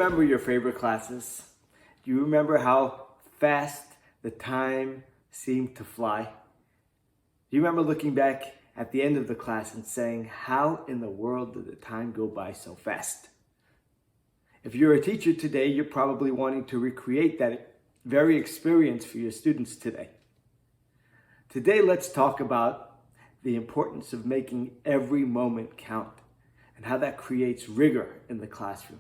remember your favorite classes? Do you remember how fast the time seemed to fly? Do you remember looking back at the end of the class and saying, how in the world did the time go by so fast? If you're a teacher today, you're probably wanting to recreate that very experience for your students today. Today, let's talk about the importance of making every moment count and how that creates rigor in the classroom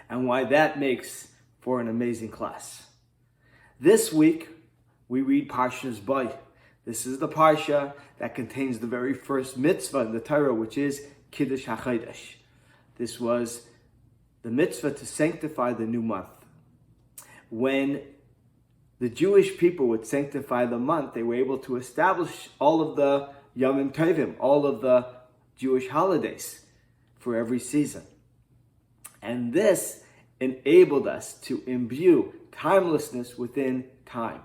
and why that makes for an amazing class. This week, we read Parshas Bo. This is the parsha that contains the very first mitzvah in the Torah, which is Rosh Chodesh. This was the mitzvah to sanctify the new month. When the Jewish people would sanctify the month, they were able to establish all of the Yomim Tovim, all of the Jewish holidays for every season. And this enabled us to imbue timelessness within time.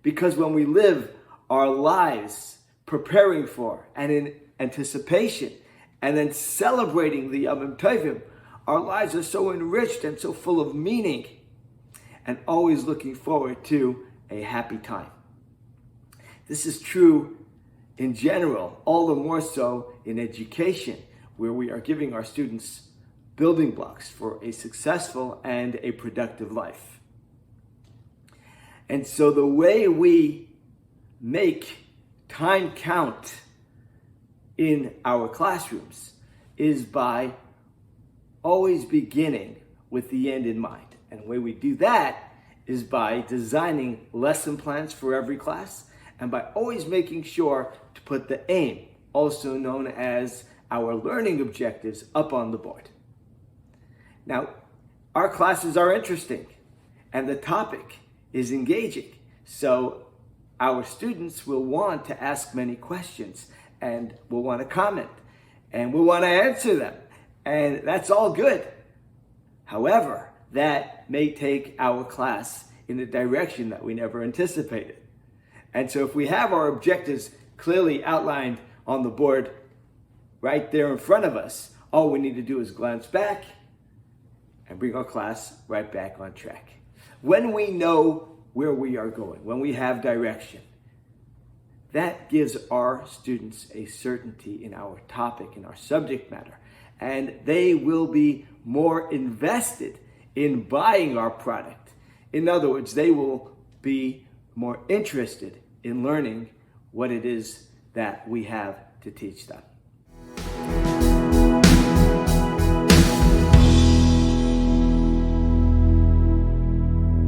Because when we live our lives preparing for and in anticipation and then celebrating the Yomim Tovim, our lives are so enriched and so full of meaning and always looking forward to a happy time. This is true in general, all the more so in education, where we are giving our students building blocks for a successful and a productive life. And so the way we make time count in our classrooms is by always beginning with the end in mind. And the way we do that is by designing lesson plans for every class and by always making sure to put the aim, also known as our learning objectives, up on the board. Now, our classes are interesting and the topic is engaging. So our students will want to ask many questions and will want to comment and will want to answer them. And that's all good. However, that may take our class in a direction that we never anticipated. And so if we have our objectives clearly outlined on the board right there in front of us, all we need to do is glance back and bring our class right back on track. When we know where we are going, when we have direction, that gives our students a certainty in our topic, in our subject matter, and they will be more invested in buying our product. In other words, they will be more interested in learning what it is that we have to teach them.